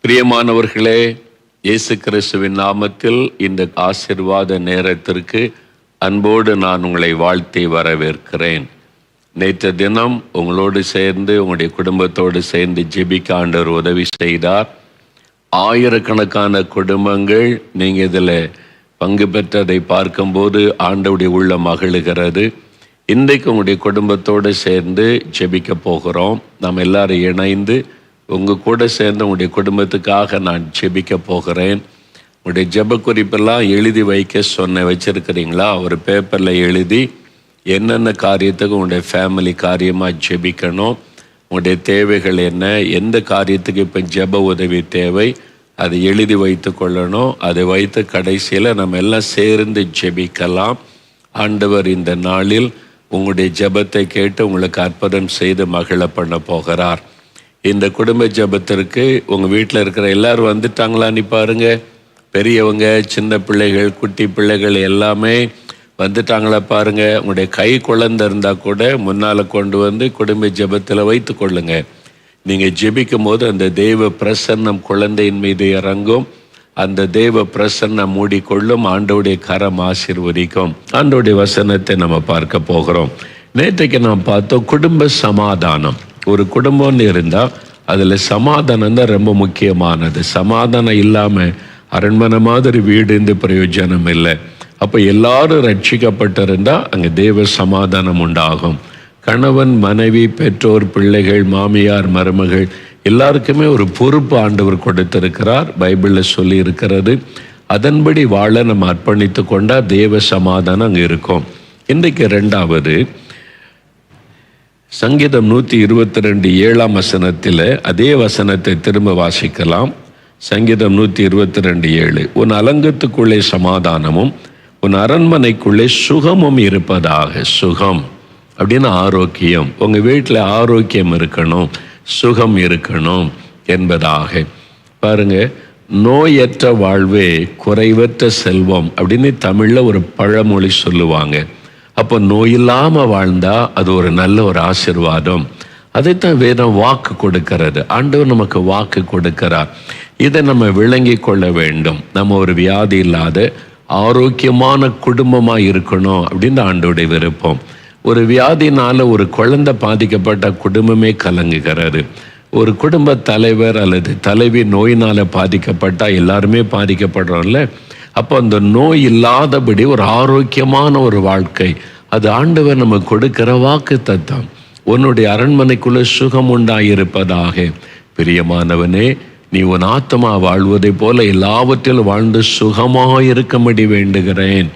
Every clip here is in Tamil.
பிரியமானவர்களே, இயேசு கிறிஸ்துவின் நாமத்தில் இந்த ஆசீர்வாத நேரத்திற்கு அன்போடு நான் உங்களை வாழ்த்தி வரவேற்கிறேன். நேற்று தினம் உங்களோடு சேர்ந்து உங்களுடைய குடும்பத்தோடு சேர்ந்து ஜெபிக்க ஆண்டவர் உதவி செய்தார். ஆயிரக்கணக்கான குடும்பங்கள் நீங்கள் இதில் பங்கு பெற்றதை பார்க்கும்போது ஆண்டவருடைய உள்ள மகிழுகிறது. இன்றைக்கு உங்களுடைய குடும்பத்தோடு சேர்ந்து ஜெபிக்க போகிறோம். நாம் எல்லாரும் இணைந்து உங்கள் கூட சேர்ந்து உங்களுடைய குடும்பத்துக்காக நான் ஜெபிக்க போகிறேன். உங்களுடைய ஜெப குறிப்பெல்லாம் எழுதி வைக்க வச்சுருக்கிறீங்களா? ஒரு பேப்பரில் எழுதி என்னென்ன காரியத்துக்கு உங்களுடைய ஃபேமிலி காரியமாக ஜெபிக்கணும், உங்களுடைய தேவைகள் என்ன, எந்த காரியத்துக்கு இப்போ ஜெப உதவி தேவை, அதை எழுதி வைத்து கொள்ளணும். அதை வைத்து கடைசியில் நம்ம எல்லாம் சேர்ந்து ஜெபிக்கலாம். ஆண்டவர் இந்த நாளில் உங்களுடைய ஜெபத்தை கேட்டு உங்களுக்கு அற்புதம் செய்து மகிழ பண்ண போகிறார். இந்த குடும்ப ஜெபத்திற்கு உங்கள் வீட்டில் இருக்கிற எல்லோரும் வந்துட்டாங்களான்னு பாருங்க. பெரியவங்க, சின்ன பிள்ளைகள், குட்டி பிள்ளைகள் எல்லாமே வந்துட்டாங்களா பாருங்க. உங்களுடைய கை குழந்தை இருந்தால் கூட முன்னால் கொண்டு வந்து குடும்ப ஜெபத்தில் வைத்து கொள்ளுங்க. நீங்கள் ஜெபிக்கும் போது அந்த தெய்வ பிரசன்னம் குழந்தையின் மீது இறங்கும். அந்த தெய்வ பிரசன்னம் மூடிக்கொள்ளும். ஆண்டோடைய கரம் ஆசீர்வதிக்கும். ஆண்டோடைய வசனத்தை நம்ம பார்க்க போகிறோம். நேற்றைக்கு நாம் பார்த்தோம் குடும்ப சமாதானம். ஒரு குடும்பம்னு இருந்தால் அதில் சமாதானம் தான் ரொம்ப முக்கியமானது. சமாதானம் இல்லாமல் அரண்மனை மாதிரி வீடு பிரயோஜனம் இல்லை. அப்போ எல்லாரும் ரட்சிக்கப்பட்டிருந்தால் அங்கே தேவ சமாதானம் உண்டாகும். கணவன், மனைவி, பெற்றோர், பிள்ளைகள், மாமியார், மருமகள் எல்லாருக்குமே ஒரு பொறுப்பு ஆண்டவர் கொடுத்திருக்கிறார். பைபிளில் சொல்லி இருக்கிறது. அதன்படி வாழ நம்ம அர்ப்பணித்து கொண்டால் தேவ சமாதானம் அங்கே இருக்கும். இன்றைக்கு ரெண்டாவது சங்கீதம் 122 7ஆம் வசனத்தில் அதே வசனத்தை திரும்ப வாசிக்கலாம். சங்கீதம் 122 7. உன் அலங்கத்துக்குள்ளே சமாதானமும் உன் அரண்மனைக்குள்ளே சுகமும் இருப்பதாக. சுகம் அப்படின்னு ஆரோக்கியம். உங்கள் வீட்டில் ஆரோக்கியம் இருக்கணும், சுகம் இருக்கணும் என்பதாக. பாருங்க, நோயற்ற வாழ்வே குறைவற்ற செல்வம் அப்படின்னு தமிழில் ஒரு பழமொழி சொல்லுவாங்க. அப்போ நோயில்லாமல் வாழ்ந்தால் அது ஒரு நல்ல ஒரு ஆசீர்வாதம். அதைத்தான் வேதம் வாக்கு கொடுக்கிறது. ஆண்டவர் நமக்கு வாக்கு கொடுக்கிறார். இதை நம்ம விளங்கி கொள்ள வேண்டும். நம்ம ஒரு வியாதி இல்லாத ஆரோக்கியமான குடும்பமாக இருக்கணும் அப்படின்னு ஆண்டவருடைய விருப்பம். ஒரு வியாதினால் ஒரு குழந்தை பாதிக்கப்பட்ட குடும்பமே கலங்குகிறது. ஒரு குடும்ப தலைவர் அல்லது தலைவி நோயினால் பாதிக்கப்பட்டால் எல்லாருமே பாதிக்கப்படுறோம்ல. அப்போ அந்த நோய் இல்லாதபடி ஒரு ஆரோக்கியமான ஒரு வாழ்க்கை, அது ஆண்டவர் நம்ம கொடுக்கிற வாக்கு தத்தம். உன்னுடைய அரண்மனைக்குள்ள சுகம் உண்டாயிருப்பதாக. பிரியமானவனே, நீ உன் ஆத்மா வாழ்வதை போல எல்லாவற்றிலும் வாழ்ந்து சுகமாயிருக்கும்படி வேண்டுகிறேன்.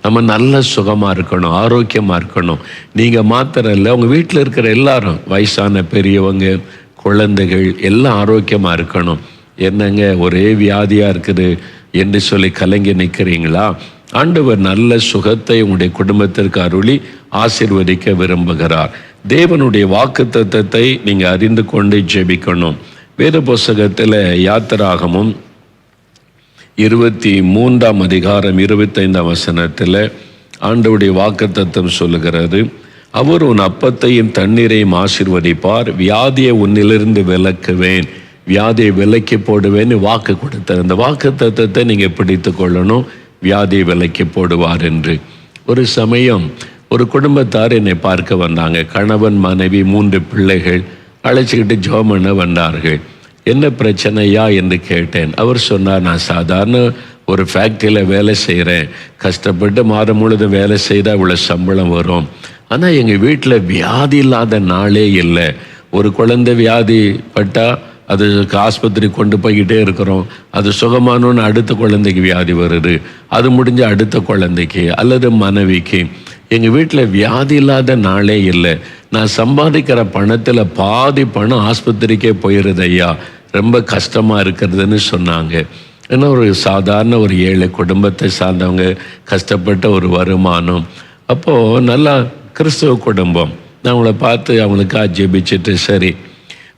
நம்ம நல்ல சுகமாக இருக்கணும், ஆரோக்கியமாக இருக்கணும். நீங்கள் மாத்திரம் இல்லை, உங்கள் வீட்டில் இருக்கிற எல்லாரும், வயசான பெரியவங்க, குழந்தைகள் எல்லாம் ஆரோக்கியமாக இருக்கணும். என்னங்க ஒரே வியாதியாக இருக்குது என்று சொல்லி கலங்கி நிற்கிறீங்களா? ஆண்டவர் நல்ல சுகத்தை உங்களுடைய குடும்பத்திற்கு அருளி ஆசீர்வதிக்க விரும்புகிறார். தேவனுடைய வாக்கு தத்தத்தை நீங்கள் அறிந்து கொண்டு ஜெபிக்கணும். வேத புஸ்தகத்தில் யாத்திராகமும் 23ஆம் அதிகாரம் 25ஆம் வசனத்தில் ஆண்டவருடைய வாக்கு தத்தம் சொல்லுகிறது. அவர் உன் அப்பத்தையும் தண்ணீரையும் ஆசீர்வதிப்பார், வியாதியை உன்னிலிருந்து விலக்குவேன், வியாதியை விலக்கி போடுவேன்னு வாக்கு கொடுத்தார். அந்த வாக்கு தத்தத்தை நீங்கள் பிடித்து கொள்ளணும். வியாதியை விலக்கி போடுவார் என்று. ஒரு சமயம் ஒரு குடும்பத்தார் என்னை பார்க்க வந்தாங்க. கணவன், மனைவி, 3 பிள்ளைகள் அழைச்சிக்கிட்டு ஜெபம் பண்ண வந்தார்கள். என்ன பிரச்சனையா என்று கேட்டேன். அவர் சொன்னார், நான் சாதாரண ஒரு ஃபேக்ட்ரியில் வேலை செய்கிறேன். கஷ்டப்பட்டு மாதம் முழுதும் வேலை செய்தால் இவ்வளோ சம்பளம் வரும். ஆனால் எங்கள் வீட்டில் வியாதி இல்லாத நாளே இல்லை. ஒரு குழந்தை வியாதி பட்டால் அதுக்கு ஆஸ்பத்திரி கொண்டு போய்கிட்டே இருக்கிறோம். அது சுகமானோன்னு அடுத்த குழந்தைக்கு வியாதி வருது. அது முடிஞ்ச அடுத்த குழந்தைக்கு அல்லது மனைவிக்கு. எங்கள் வீட்டில் வியாதி இல்லாத நாளே இல்லை. நான் சம்பாதிக்கிற பணத்தில் பாதி பணம் ஆஸ்பத்திரிக்கே போயிடுது ஐயா, ரொம்ப கஷ்டமாக இருக்கிறதுன்னு சொன்னாங்க. ஏன்னா ஒரு சாதாரண ஒரு ஏழை குடும்பத்தை சார்ந்தவங்க, கஷ்டப்பட்ட ஒரு வருமானம். அப்போது நல்லா கிறிஸ்தவ குடும்பம். நான் அவங்கள பார்த்து அவங்களுக்காக ஜெபிச்சுட்டு, சரி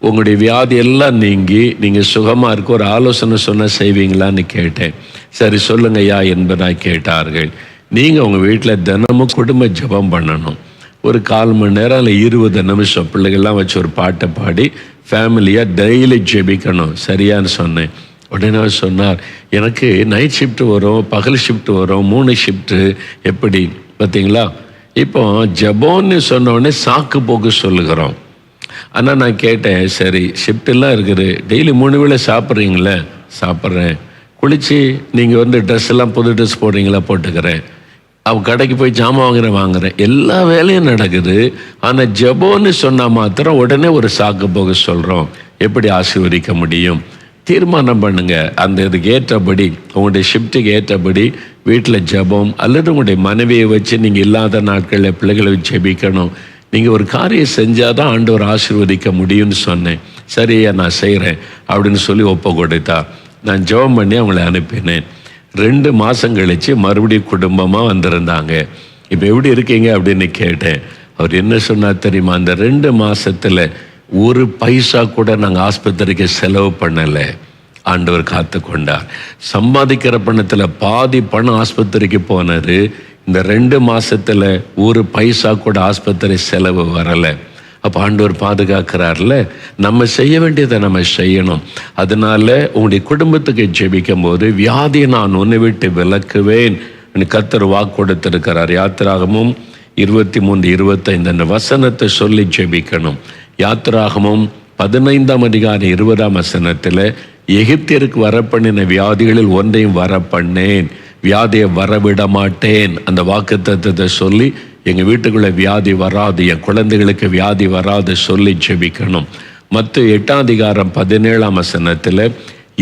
உங்களுடைய வியாதி எல்லாம் நீங்கி நீங்கள் சுகமாக இருக்க ஒரு ஆலோசனை சொன்னால் செய்வீங்களான்னு கேட்டேன். சரி சொல்லுங்கய்யா என்பதாக கேட்டார்கள். நீங்கள் உங்கள் வீட்டில் தினமும் குடும்ப ஜெபம் பண்ணணும். ஒரு 1/4 மணி நேரம் இல்லை 20 நிமிஷம் பிள்ளைகள்லாம் வச்சு ஒரு பாட்டை பாடி ஃபேமிலியாக டெய்லி ஜெபிக்கணும். சரியான்னு சொன்னேன். உடனே அவர் சொன்னார், எனக்கு நைட் ஷிஃப்ட் வரும், பகல் ஷிஃப்ட் வரும், 3 ஷிஃப்ட்டு, எப்படி பார்த்தீங்களா? இப்போ ஜெபம்னு சொன்ன உடனே சாக்கு போக்கு சொல்லுகிறோம். ஆனால் நான் கேட்டேன், சரி ஷிஃப்டெல்லாம் இருக்குது, டெய்லி 3 வேளை சாப்பிட்றீங்களே? சாப்பிட்றேன். குளித்து நீங்கள் ட்ரெஸ் எல்லாம் புது ட்ரெஸ் போடுறீங்களா? போட்டுக்கிறேன். அவன் கடைக்கு போய் ஜாமான் வாங்குறேன், எல்லா வேலையும் நடக்குது. ஆனால் ஜெபம்னு சொன்னால் மாத்திரம் உடனே ஒரு சாக்கு போக சொல்கிறோம். எப்படி ஆசீர்வதிக்க முடியும்? தீர்மானம் பண்ணுங்க. அந்த இதுக்கு ஏற்றபடி, உங்களுடைய ஷிஃப்ட்டுக்கு ஏற்றபடி வீட்டில் ஜெபம், அல்லது உங்களுடைய மனைவியை வச்சு நீங்கள் இல்லாத நாட்களில் பிள்ளைகளை வச்சு ஜெபிக்கணும். நீங்கள் ஒரு காரியம் செஞ்சால் தான் ஆண்டவர் ஆசீர்வதிக்க முடியும்னு சொன்னேன். சரியா, நான் செய்கிறேன் அப்படின்னு சொல்லி ஒப்பு கொடுத்தா. நான் ஜெபம் பண்ணி அவங்களை அனுப்பினேன். 2 மாதம் கழித்து மறுபடியும் குடும்பமாக வந்திருந்தாங்க. இப்போ எப்படி இருக்கீங்க அப்படின்னு கேட்டேன். அவர் என்ன சொன்னார் தெரியுமா? அந்த 2 மாதத்தில் 1 பைசா கூட நாங்கள் ஆஸ்பத்திரிக்கு செலவு பண்ணலை. ஆண்டவர் காத்து கொண்டார். சம்பாதிக்கிற பணத்தில் பாதி பணம் ஆஸ்பத்திரிக்கு போனார். இந்த 2 மாதத்தில் 1 பைசா கூட ஆஸ்பத்திரி செலவு வரலை. அப்போ ஆண்டவர் பாதுகாக்கிறார்ல. நம்ம செய்ய வேண்டியதை நம்ம செய்யணும். அதனால உங்களுடைய குடும்பத்துக்கு ஜெபிக்கும் போது, வியாதியை நான் உன்னை விட்டு விலக்குவேன் கர்த்தர் வாக்கு கொடுத்திருக்கிறார். யாத்திராகமும் 23:25 அந்த வசனத்தை சொல்லி ஜெபிக்கணும். யாத்திராகமும் 15ஆம் அதிகாரம் 20ஆம் வசனத்தில், எகிப்தியருக்கு வரப்பண்ணின வியாதிகளில் ஒன்றையும் வரப்பண்ணேன், வியாதியை வரவிட மாட்டேன். அந்த வாக்குத்தத்தத்தை சொல்லி எங்கள் வீட்டுக்குள்ளே வியாதி வராது, என் குழந்தைகளுக்கு வியாதி வராது சொல்லி ஜெபிக்கணும். மத்தேயு 8ஆம் அதிகாரம் 17ஆம் வசனத்தில்,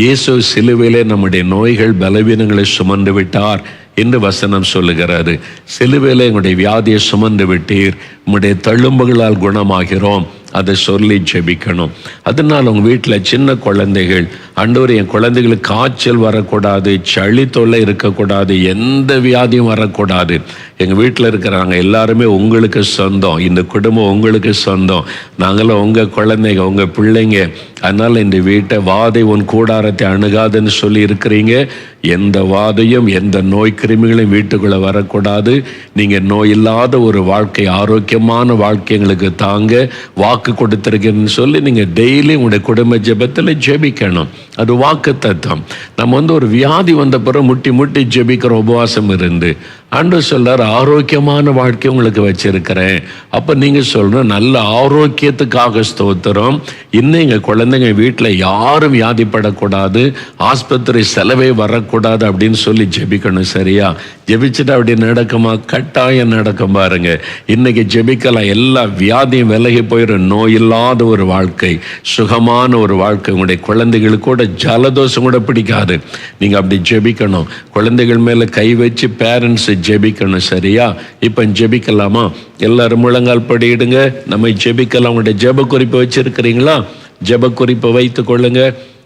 இயேசு சிலுவையிலே நம்முடைய நோய்கள் பலவீனங்களை சுமந்து விட்டார் என்று வசனம் சொல்லுகிறாரு. சிலுவையிலே எங்களுடைய வியாதியை சுமந்து விட்டீர், உம்முடைய தழும்புகளால் குணமாகிறோம், அதை சொல்லி ஜெபிக்கணும். அதனால் உங்கள் வீட்டில் சின்ன குழந்தைகள், ஆண்டவரே என் குழந்தைகளுக்கு காய்ச்சல் வரக்கூடாது, சளி தொல்லை இருக்கக்கூடாது, எந்த வியாதியும் வரக்கூடாது. எங்கள் வீட்டில் இருக்கிறாங்க எல்லாருமே உங்களுக்கு சொந்தம், இந்த குடும்பம் உங்களுக்கு சொந்தம், நாங்களும் உங்கள் குழந்தைங்க, உங்கள் பிள்ளைங்க. அதனால் இந்த வீட்டை வாதை உன் கூடாரத்தை அணுகாதுன்னு சொல்லி இருக்கிறீங்க. எந்த வாதையும் எந்த நோய் கிருமிகளையும் வீட்டுக்குள்ளே வரக்கூடாது. நீங்கள் நோய் இல்லாத ஒரு வாழ்க்கை, ஆரோக்கியமான வாழ்க்கை எங்களுக்கு தாங்க வாக்கு கொடுத்துருக்கேன்னு சொல்லி நீங்கள் டெய்லி உங்களுடைய குடும்ப ஜெபத்தில் ஜெபிக்கணும். அது வாக்கு தத்துவம். நம்ம ஒரு வியாதி வந்த பிறகு முட்டி முட்டி ஜெபிக்கிற உபவாசம் இருந்து ஆண்டவர் சொல்றார், ஆரோக்கியமான வாழ்க்கை உங்களுக்கு வச்சிருக்கிறேன். அப்போ நீங்கள் சொல்லணும், நல்ல ஆரோக்கியத்துக்காக ஸ்தோத்திரம். இன்னும் எங்கள் குழந்தைங்க வீட்டில் யாரும் வியாதிப்படக்கூடாது, ஆஸ்பத்திரி செலவே வரக்கூடாது அப்படின்னு சொல்லி ஜெபிக்கணும். சரியா? ஜெபிச்சுட்டு அப்படி நடக்குமா? கட்டாயம் நடக்கும். பாருங்க, இன்னைக்கு ஜெபிக்கலாம், எல்லா வியாதியும் விலகி போயிடும். நோய் இல்லாத ஒரு வாழ்க்கை, சுகமான ஒரு வாழ்க்கை. உங்களுடைய குழந்தைகளுக்கு கூட ஜலதோஷம் கூட பிடிக்காது. நீங்கள் அப்படி ஜெபிக்கணும். குழந்தைகள் மேலே கை வச்சு பேரண்ட்ஸ் ஜெபிக்கணும். சரியா? இப்போ ஜெபிக்கலாமா? எல்லாரும் முழங்கால் படியிடுங்க. நம்ம ஜெபிக்கலாம். உங்களுடைய ஜெப குறிப்பை வச்சிருக்கிறீங்களா? ஜெப குறிப்பை வைத்து கொள்ளுங்க.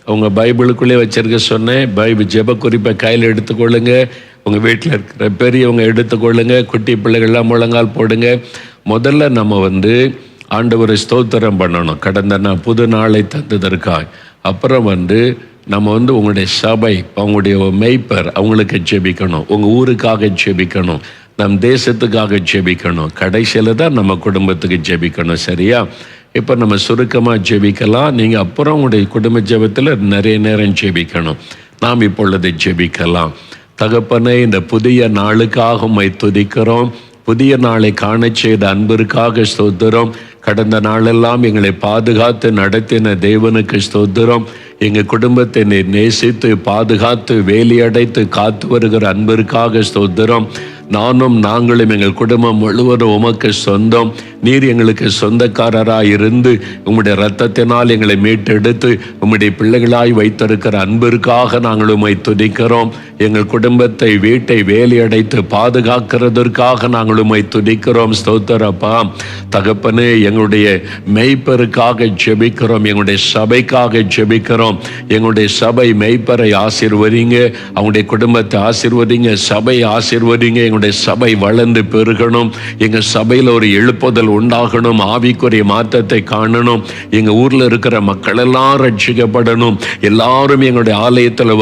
அவங்க பைபிளுக்குள்ளே வச்சிருக்க சொன்னேன். பைபிள் ஜெப குறிப்பை கையில் எடுத்துக்கொள்ளுங்க. உங்கள் வீட்டில் இருக்கிற பெரியவங்க எடுத்துக்கொள்ளுங்க. குட்டி பிள்ளைகள்லாம் முழங்கால் போடுங்க. முதல்ல நம்ம ஆண்டவரை ஸ்தோத்திரம் பண்ணணும், கடந்த புது நாளை தந்ததற்காக. அப்புறம் நம்ம உங்களுடைய சபை, அவங்களுடைய மெய்ப்பர், அவங்களுக்கு ஜெபிக்கணும். உங்கள் ஊருக்காக ஜெபிக்கணும், நம் தேசத்துக்காக ஜெபிக்கணும். கடைசியில் தான் நம்ம குடும்பத்துக்கு ஜெபிக்கணும். சரியா? இப்போ நம்ம சுருக்கமாக ஜெபிக்கலாம். நீங்கள் அப்புறம் உங்களுடைய குடும்ப ஜெபத்தில் நிறைய நேரம் ஜெபிக்கணும். நாம் இப்பொழுது ஜெபிக்கலாம். தகப்பனே, இந்த புதிய நாளுக்காக உம்மை துதிக்கிறோம். புதிய நாளை காண செய்த அன்பிற்காக ஸ்தோத்திரம். கடந்த நாளெல்லாம் எங்களை பாதுகாத்து நடத்தின தேவனுக்கு ஸ்தோத்திரம். எங்கள் குடும்பத்தை நீர் நேசித்து பாதுகாத்து வேலியடைத்து காத்து வருகிற அன்பிற்காக ஸ்தோத்திரம். நாங்களும் எங்கள் குடும்பம் முழுவதும் உமக்கு சொந்தம். நீர் எங்களுக்கு சொந்தக்காரராய் இருந்து உம்முடைய இரத்தத்தினால் எங்களை மீட்டெடுத்து உம்முடைய பிள்ளைகளாய் வைத்திருக்கிற அன்பிற்காக நாங்கள் உம்மை துதிக்கிறோம். எங்கள் குடும்பத்தை, வீட்டை வேலியடைத்து பாதுகாக்கிறதற்காக நாங்கள் உம்மை துதிக்கிறோம். ஸ்தோத்திரப்பா. தகப்பனே, எங்களுடைய மெய்ப்பருக்காக ஜெபிக்கிறோம். எங்களுடைய சபைக்காக ஜெபிக்கிறோம். எங்களுடைய சபை மெய்ப்பரை ஆசீர்வதிங்க, அவங்களுடைய குடும்பத்தை ஆசீர்வதிங்க, சபையை ஆசீர்வதிங்க. எங்களுடைய சபை வளர்ந்து பெருகணும். எங்கள் சபையில் ஒரு எழுப்புதல் உண்டாகணும். ஆவிக்குரிய மாற்றத்தை காணணும். எங்கள் ஊரில் இருக்கிற மக்கள் எல்லாம் ரட்சிக்கப்படணும். எல்லாரும் எங்களுடைய ஆலயத்தில்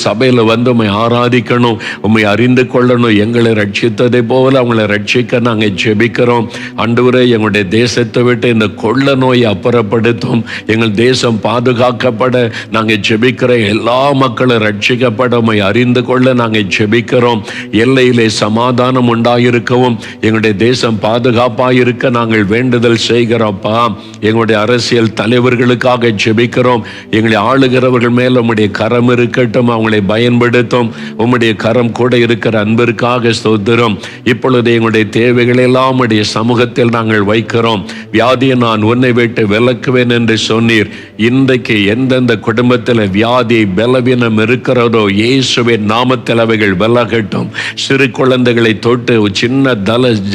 சபையில் உம்மை ஆராதிக்கணும், உம்மை அறிந்து கொள்ளணும். எங்களை ரட்சித்ததை போல அவங்களை ரட்சிக்க நாங்கள் ஜெபிக்கிறோம். ஆண்டவரே, எங்களுடைய தேசத்தை விட்டு இந்த கொள்ள நோயை அப்புறப்படுத்தும். எங்கள் தேசம் பாதுகாக்கப்பட நாங்கள் ஜெபிக்கிற எல்லா மக்களும் ரட்சிக்கப்பட உம்மை அறிந்து கொள்ள நாங்கள் ஜெபிக்கிறோம். எல்லையிலே சமாதானம் உண்டாயிருக்கவும் எங்களுடைய தேசம் பாதுகாப்பாக இருக்க நாங்கள் வேண்டுதல் செய்கிறோம்ப்பா. எங்களுடைய அரசியல் தலைவர்களுக்காக ஜெபிக்கிறோம். எங்களை ஆளுகிறவர்கள் மேல் உம்முடைய கரம் இருக்கட்டும், அவங்களை பயன்படுத்தும். உம்முடைய கரம் கூட இருக்கிற அன்பிற்காக ஸ்தோத்திரம். இப்பொழுது எங்களுடைய தேவைகளை எல்லாம் உம்முடைய சமூகத்தில் நாங்கள் வைக்கிறோம். வியாதியை நான் உன்னை விட்டு விலக்குவேன் என்று சொன்னீர். இன்றைக்கு எந்தெந்த குடும்பத்தில் வியாதி பலவீனம் இருக்கிறதோ இயேசுவின் நாமத்தில் அவைகள் விலகட்டும். சிறு குழந்தைகளை தொட்டு சின்ன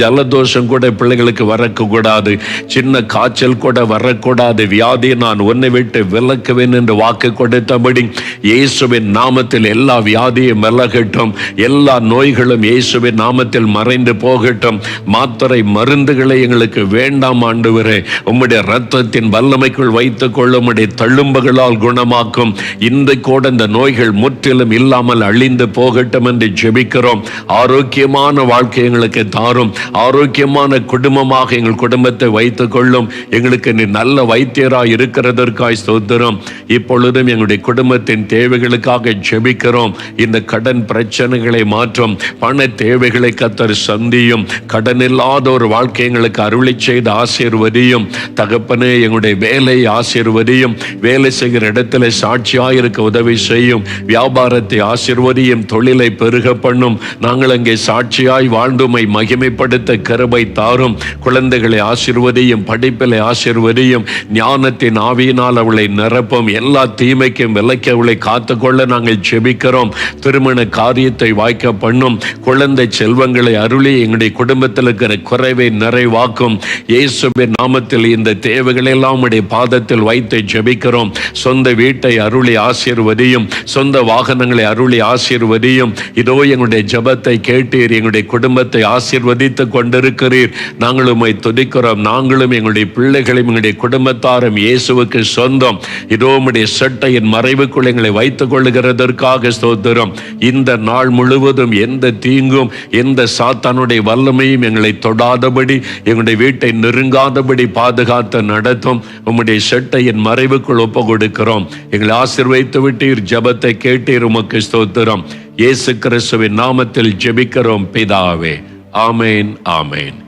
ஜலதோஷம் கூட பிள்ளைகளுக்கு வரக்கூடாது, சின்ன காய்ச்சல் கூட வரக்கூடாது. வியாதியை நான் உன்னை விட்டு விலக்குவேன் என்று வாக்கு கொடுத்தபடி இயேசுவின் நாமத்தில் எல்லா வியாதியும் விலகட்டும். எல்லா நோய்களும் இயேசுவின் நாமத்தில் மறைந்து போகட்டும். மாத்திரை மருந்துகளை எங்களுக்கு வேண்டாம் ஆண்டவரே. உம்முடைய இரத்தத்தின் வல்லமைக்குள் வைத்துக் கொள்ள உம்முடைய தழும்புகளால் குணமாக்கும். இன்றைக்கு கூட இந்த நோய்கள் முற்றிலும் இல்லாமல் அழிந்து போகட்டும் என்று ஜெபிக்கிறோம். ஆரோக்கியமான வாழ்க்கை எங்களுக்கு தாரும். ஆரோக்கியமான குடும்பமாக எங்கள் குடும்பத்தை வைத்துக் கொள்ளும். எங்களுக்கு நீ நல்ல வைத்தியராய் இருக்கிறதற்காய் ஸ்தோத்திரம். இப்பொழுதும் எங்களுடைய குடும்பத்தின் தேவைகளுக்காக ஜெபிக்கிறோம். இந்த கடன் பிரச்சனைகளை மாற்றும். பண தேவைகளை கர்த்தர் சந்தியும். கடன் இல்லாத ஒரு வாழ்க்கை எங்களுக்கு அருளி செய்து ஆசீர்வதியும். தகப்பனே, எங்களுடைய வேலையை ஆசீர்வதியும். வேலை செய்கிற இடத்துல சாட்சியாய் இருக்க உதவி செய்யும். வியாபாரத்தை ஆசீர்வதியும். தொழிலை பெருக பண்ணும். நாங்கள் அங்கே சாட்சியாய் வாழ்ந்துமை மகிமைப்படுத்த கிருபை தாரும். குழந்தைகளை ஆசீர்வதியும். படிப்பிலை ஆசீர்வதியும். ஞானத்தின் ஆவியினால் அவளை நிரப்பும். எல்லா தீமைக்கும் விலக்கி அவளை காத்துக்கொள்ள நாங்கள் ஜெபிக்கிறோம். திருமண காரியத்தை வாய்க்க பண்ணும். குழந்தை செல்வங்களை அருளி எங்களுடைய குடும்பத்தில் இருக்கிற குறைவை நிறைவாக்கும். இயேசுவின் நாமத்தில் இந்த தேவைகளை எல்லாம் உடைய பாதத்தில் வைத்து ஜெபிக்கிறோம். சொந்த வீட்டை அருளி ஆசீர்வதியும். சொந்த வாகனங்களை அருளி ஆசீர்வதியும். இதோ எங்களுடைய ஜெபத்தை கேட்டீர். எங்களுடைய குடும்பத்தை ஆசீர்வதித்து கொண்டிருக்கிறீர். நாங்கள் உம்மை துதிக்கிறோம். நாங்களும் எங்களுடைய பிள்ளைகளும் எங்களுடைய குடும்பத்தாரும் இயேசுவுக்கு சொந்தம். இதோ உம்முடைய சட்டையின் மறைவுக்குள் எங்களை வைத்துக் கொள்ளுகிறதற்காக ஸ்தோத்திரம். இந்த நாள் முழுவதும் எந்த தீங்கும் எந்த சாத்தானுடைய வல்லமையும் எங்களை தொடாதபடி, எங்களுடைய வீட்டை நெருங்காதபடி பாதுகாத்து நடத்தும். உம்முடைய சட்டையின் மறைவுக்குள் ஒப்பு கொடுக்கிறோம். எங்களை ஆசீர்வதித்து விட்டீர். ஜெபத்தை கேட்டீர். உமக்கு ஸ்தோத்திரம். இயேசு கிறிஸ்துவின் நாமத்தில் ஜெபிக்கிறோம் பிதாவே. ஆமேன், ஆமேன்.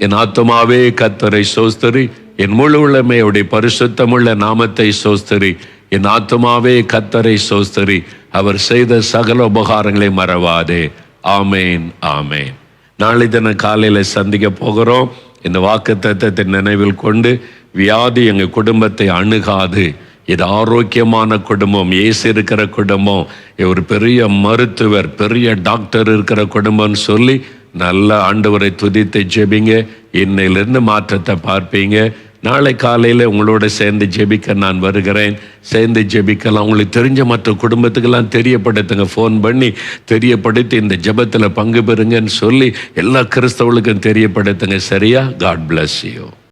என் ஆத்துமாவே கர்த்தரை ஸ்தோத்திரி. என் முழு உள்ளமையுடைய பரிசுத்தமுள்ள நாமத்தை ஸ்தோத்திரி. என் ஆத்துமாவே கர்த்தரை ஸ்தோத்திரி. அவர் செய்த சகல உபகாரங்களை மறவாதே. ஆமேன், ஆமேன். நாளை தின காலையில் சந்திக்க போகிறோம். இந்த வாக்குத்தத்தத்தை நினைவில் கொண்டு வியாதி எங்கள் குடும்பத்தை அணுகாது. இது ஆரோக்கியமான குடும்பம், இயேசு இருக்கிற குடும்பம், ஒரு பெரிய மருத்துவர் பெரிய டாக்டர் இருக்கிற குடும்பம்னு சொல்லி நல்ல ஆண்டவரை துதித்து ஜெபிங்க. இன்னையிலிருந்து மாற்றத்தை பார்ப்பீங்க. நாளை காலையில் உங்களோட சேர்ந்து ஜெபிக்க நான் வருகிறேன். சேர்ந்து ஜெபிக்கலாம். உங்களுக்கு தெரிஞ்ச மற்ற குடும்பத்துக்கெல்லாம் தெரியப்படுத்துங்க. ஃபோன் பண்ணி தெரியப்படுத்தி இந்த ஜெபத்தில் பங்கு பெறுங்கன்னு சொல்லி எல்லா கிறிஸ்தவர்களுக்கும் தெரியப்படுத்துங்க. சரியா? God bless you.